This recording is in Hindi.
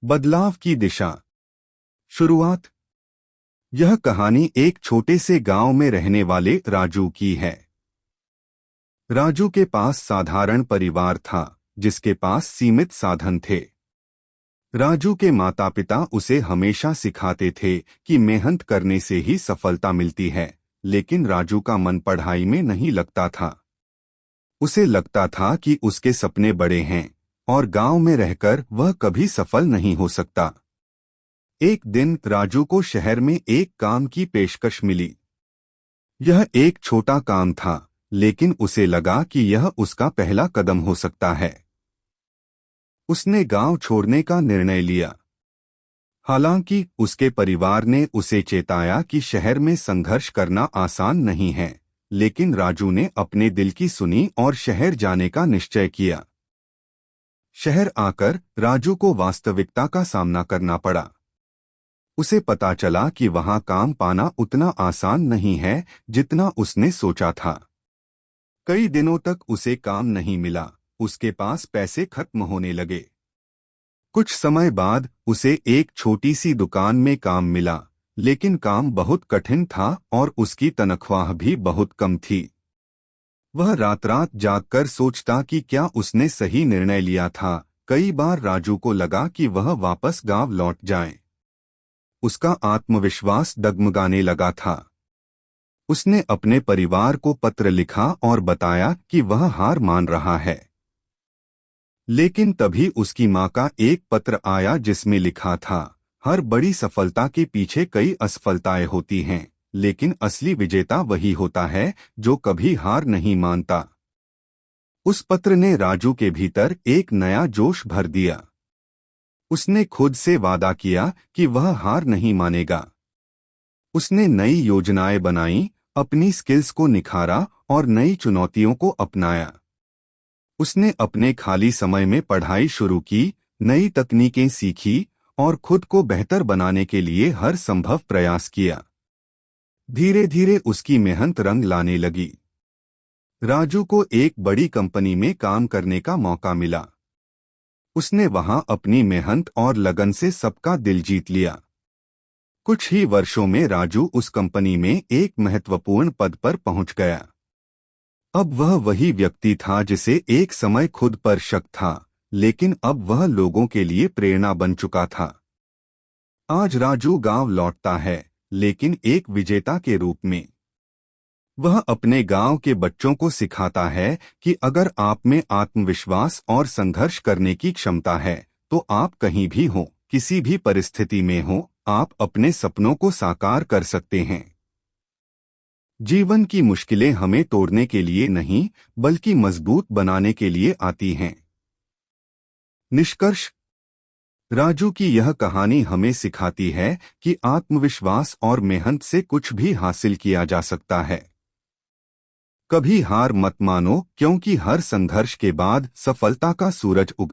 बदलाव की दिशा। शुरुआत। यह कहानी एक छोटे से गांव में रहने वाले राजू की है। राजू के पास साधारण परिवार था, जिसके पास सीमित साधन थे। राजू के माता पिता उसे हमेशा सिखाते थे कि मेहनत करने से ही सफलता मिलती है, लेकिन राजू का मन पढ़ाई में नहीं लगता था। उसे लगता था कि उसके सपने बड़े हैं और गांव में रहकर वह कभी सफल नहीं हो सकता। एक दिन राजू को शहर में एक काम की पेशकश मिली। यह एक छोटा काम था, लेकिन उसे लगा कि यह उसका पहला कदम हो सकता है। उसने गांव छोड़ने का निर्णय लिया। हालांकि उसके परिवार ने उसे चेताया कि शहर में संघर्ष करना आसान नहीं है, लेकिन राजू ने अपने दिल की सुनी और शहर जाने का निश्चय किया। शहर आकर राजू को वास्तविकता का सामना करना पड़ा। उसे पता चला कि वहां काम पाना उतना आसान नहीं है जितना उसने सोचा था। कई दिनों तक उसे काम नहीं मिला, उसके पास पैसे खत्म होने लगे। कुछ समय बाद उसे एक छोटी सी दुकान में काम मिला, लेकिन काम बहुत कठिन था और उसकी तनख्वाह भी बहुत कम थी। वह रात रात जागकर सोचता कि क्या उसने सही निर्णय लिया था। कई बार राजू को लगा कि वह वापस गांव लौट जाए। उसका आत्मविश्वास डगमगाने लगा था। उसने अपने परिवार को पत्र लिखा और बताया कि वह हार मान रहा है। लेकिन तभी उसकी मां का एक पत्र आया जिसमें लिखा था, हर बड़ी सफलता के पीछे कई असफलताएं होती हैं, लेकिन असली विजेता वही होता है जो कभी हार नहीं मानता। उस पत्र ने राजू के भीतर एक नया जोश भर दिया। उसने खुद से वादा किया कि वह हार नहीं मानेगा। उसने नई योजनाएं बनाई, अपनी स्किल्स को निखारा और नई चुनौतियों को अपनाया। उसने अपने खाली समय में पढ़ाई शुरू की, नई तकनीकें सीखी और खुद को बेहतर बनाने के लिए हर संभव प्रयास किया। धीरे धीरे उसकी मेहनत रंग लाने लगी। राजू को एक बड़ी कंपनी में काम करने का मौका मिला। उसने वहां अपनी मेहनत और लगन से सबका दिल जीत लिया। कुछ ही वर्षों में राजू उस कंपनी में एक महत्वपूर्ण पद पर पहुंच गया। अब वह वही व्यक्ति था जिसे एक समय खुद पर शक था, लेकिन अब वह लोगों के लिए प्रेरणा बन चुका था। आज राजू गांव लौटता है, लेकिन एक विजेता के रूप में। वह अपने गांव के बच्चों को सिखाता है कि अगर आप में आत्मविश्वास और संघर्ष करने की क्षमता है, तो आप कहीं भी हो, किसी भी परिस्थिति में हो, आप अपने सपनों को साकार कर सकते हैं। जीवन की मुश्किलें हमें तोड़ने के लिए नहीं, बल्कि मजबूत बनाने के लिए आती हैं। निष्कर्ष। राजू की यह कहानी हमें सिखाती है कि आत्मविश्वास और मेहनत से कुछ भी हासिल किया जा सकता है। कभी हार मत मानो, क्योंकि हर संघर्ष के बाद सफलता का सूरज उगता है।